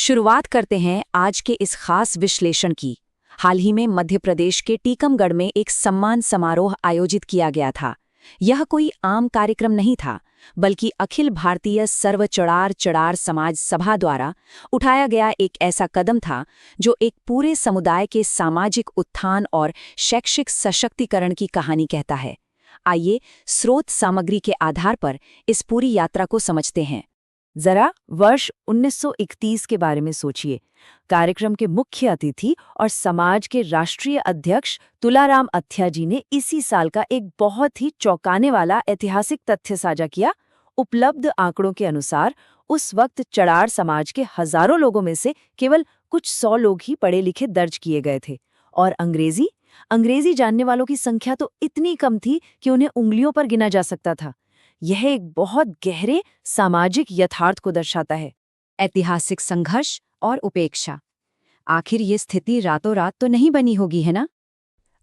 शुरुआत करते हैं आज के इस खास विश्लेषण की। हाल ही में मध्य प्रदेश के टीकमगढ़ में एक सम्मान समारोह आयोजित किया गया था। यह कोई आम कार्यक्रम नहीं था, बल्कि अखिल भारतीय सर्व चढ़ार चढ़ार समाज सभा द्वारा उठाया गया एक ऐसा कदम था जो एक पूरे समुदाय के सामाजिक उत्थान और शैक्षिक सशक्तिकरण की कहानी कहता है। आइए स्रोत सामग्री के आधार पर इस पूरी यात्रा को समझते हैं। जरा वर्ष 1931 के बारे में सोचिए। कार्यक्रम के मुख्य अतिथि और समाज के राष्ट्रीय अध्यक्ष तुलाराम अथ्या जी ने इसी साल का एक बहुत ही चौंकाने वाला ऐतिहासिक तथ्य साझा किया। उपलब्ध आंकड़ों के अनुसार उस वक्त चढ़ार समाज के हजारों लोगों में से केवल कुछ 100 लोग ही पढ़े लिखे दर्ज किए गए थे, और अंग्रेजी जानने वालों की संख्या तो इतनी कम थी कि उन्हें उंगलियों पर गिना जा सकता था। यह एक बहुत गहरे सामाजिक यथार्थ को दर्शाता है। ऐतिहासिक संघर्ष और उपेक्षा। आखिर ये स्थिति रातों रात तो नहीं बनी होगी, है ना?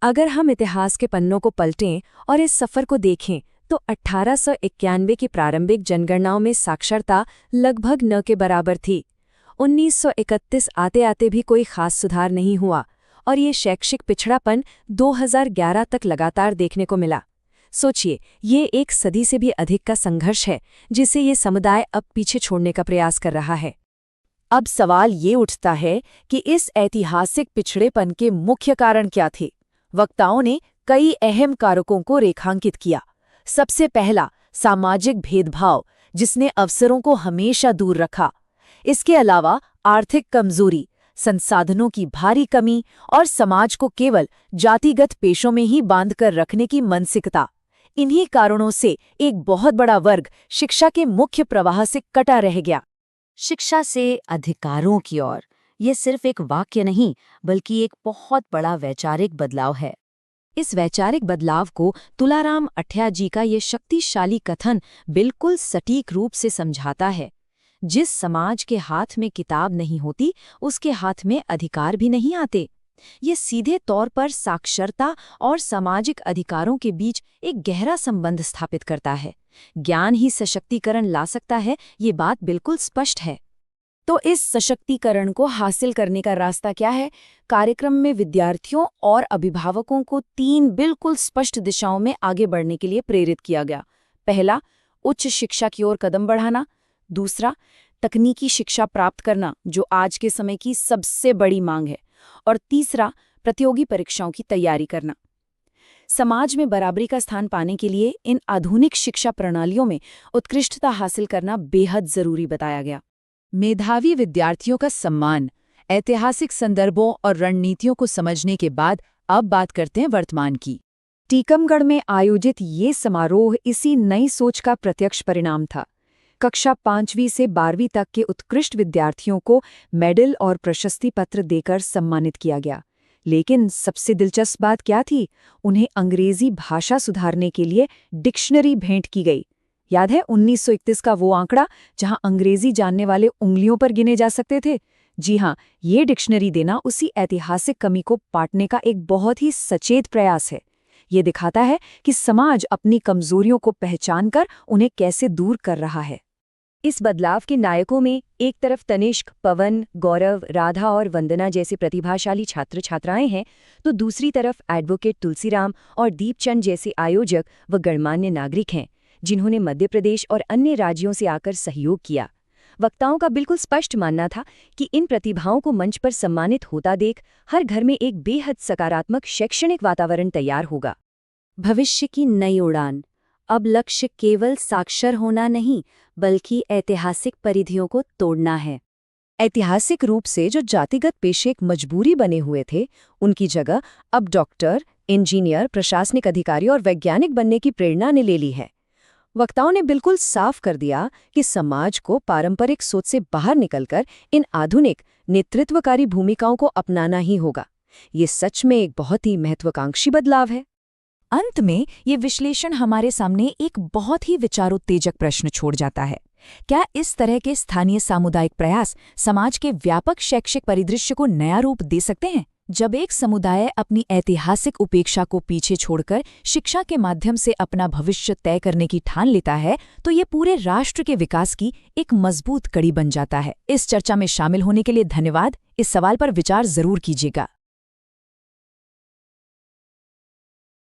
अगर हम इतिहास के पन्नों को पलटें और इस सफर को देखें तो 1891 की प्रारंभिक जनगणनाओं में साक्षरता लगभग न के बराबर थी। 1931 आते आते भी कोई खास सुधार नहीं हुआ और ये शैक्षिक पिछड़ापन 2011 तक लगातार देखने को मिला। सोचिए, ये एक सदी से भी अधिक का संघर्ष है जिसे ये समुदाय अब पीछे छोड़ने का प्रयास कर रहा है। अब सवाल ये उठता है कि इस ऐतिहासिक पिछड़ेपन के मुख्य कारण क्या थे? वक्ताओं ने कई अहम कारकों को रेखांकित किया। सबसे पहला, सामाजिक भेदभाव, जिसने अवसरों को हमेशा दूर रखा। इसके अलावा आर्थिक कमजोरी, संसाधनों की भारी कमी और समाज को केवल जातिगत पेशों में ही बांधकर रखने की मानसिकता। इन्हीं कारणों से एक बहुत बड़ा वर्ग शिक्षा के मुख्य प्रवाह से कटा रह गया। शिक्षा से अधिकारों की ओर, ये सिर्फ एक वाक्य नहीं बल्कि एक बहुत बड़ा वैचारिक बदलाव है। इस वैचारिक बदलाव को तुलाराम अथ्या जी का ये शक्तिशाली कथन बिल्कुल सटीक रूप से समझाता है। जिस समाज के हाथ में किताब नहीं होती, उसके हाथ में अधिकार भी नहीं आते। ये सीधे तौर पर साक्षरता और सामाजिक अधिकारों के बीच एक गहरा संबंध स्थापित करता है। ज्ञान ही सशक्तिकरण ला सकता है, ये बात बिल्कुल स्पष्ट है। तो इस सशक्तिकरण को हासिल करने का रास्ता क्या है? कार्यक्रम में विद्यार्थियों और अभिभावकों को 3 बिल्कुल स्पष्ट दिशाओं में आगे बढ़ने के लिए प्रेरित किया गया। पहला, उच्च शिक्षा की ओर कदम बढ़ाना। दूसरा, तकनीकी शिक्षा प्राप्त करना, जो आज के समय की सबसे बड़ी मांग है। और तीसरा, प्रतियोगी परीक्षाओं की तैयारी करना। समाज में बराबरी का स्थान पाने के लिए इन आधुनिक शिक्षा प्रणालियों में उत्कृष्टता हासिल करना बेहद जरूरी बताया गया। मेधावी विद्यार्थियों का सम्मान। ऐतिहासिक संदर्भों और रणनीतियों को समझने के बाद अब बात करते हैं वर्तमान की। टीकमगढ़ में आयोजित ये समारोह इसी नई सोच का प्रत्यक्ष परिणाम था। कक्षा 5वीं से 12वीं तक के उत्कृष्ट विद्यार्थियों को मेडल और प्रशस्ति पत्र देकर सम्मानित किया गया। लेकिन सबसे दिलचस्प बात क्या थी? उन्हें अंग्रेजी भाषा सुधारने के लिए डिक्शनरी भेंट की गई। याद है 1931 का वो आंकड़ा जहां अंग्रेजी जानने वाले उंगलियों पर गिने जा सकते थे? जी हाँ, ये डिक्शनरी देना उसी ऐतिहासिक कमी को पाटने का एक बहुत ही सचेत प्रयास है। ये दिखाता है कि समाज अपनी कमजोरियों को पहचानकर उन्हें कैसे दूर कर रहा है। इस बदलाव के नायकों में एक तरफ तनिष्क, पवन, गौरव, राधा और वंदना जैसे प्रतिभाशाली छात्र छात्राएं हैं, तो दूसरी तरफ एडवोकेट तुलसीराम और दीपचंद जैसे आयोजक व गणमान्य नागरिक हैं, जिन्होंने मध्य प्रदेश और अन्य राज्यों से आकर सहयोग किया। वक्ताओं का बिल्कुल स्पष्ट मानना था कि इन प्रतिभाओं को मंच पर सम्मानित होता देख हर घर में एक बेहद सकारात्मक शैक्षणिक वातावरण तैयार होगा। भविष्य की नई उड़ान। अब लक्ष्य केवल साक्षर होना नहीं, बल्कि ऐतिहासिक परिधियों को तोड़ना है। ऐतिहासिक रूप से जो जातिगत पेशे एक मजबूरी बने हुए थे, उनकी जगह अब डॉक्टर, इंजीनियर, प्रशासनिक अधिकारी और वैज्ञानिक बनने की प्रेरणा ने ले ली है। वक्ताओं ने बिल्कुल साफ कर दिया कि समाज को पारंपरिक सोच से बाहर निकलकर इन आधुनिक नेतृत्वकारी भूमिकाओं को अपनाना ही होगा। ये सच में एक बहुत ही महत्वाकांक्षी बदलाव है। अंत में ये विश्लेषण हमारे सामने एक बहुत ही विचारोत्तेजक प्रश्न छोड़ जाता है। क्या इस तरह के स्थानीय सामुदायिक प्रयास समाज के व्यापक शैक्षिक परिदृश्य को नया रूप दे सकते हैं? जब एक समुदाय अपनी ऐतिहासिक उपेक्षा को पीछे छोड़कर शिक्षा के माध्यम से अपना भविष्य तय करने की ठान लेता है तो ये पूरे राष्ट्र के विकास की एक मजबूत कड़ी बन जाता है। इस चर्चा में शामिल होने के लिए धन्यवाद। इस सवाल पर विचार जरूर कीजिएगा।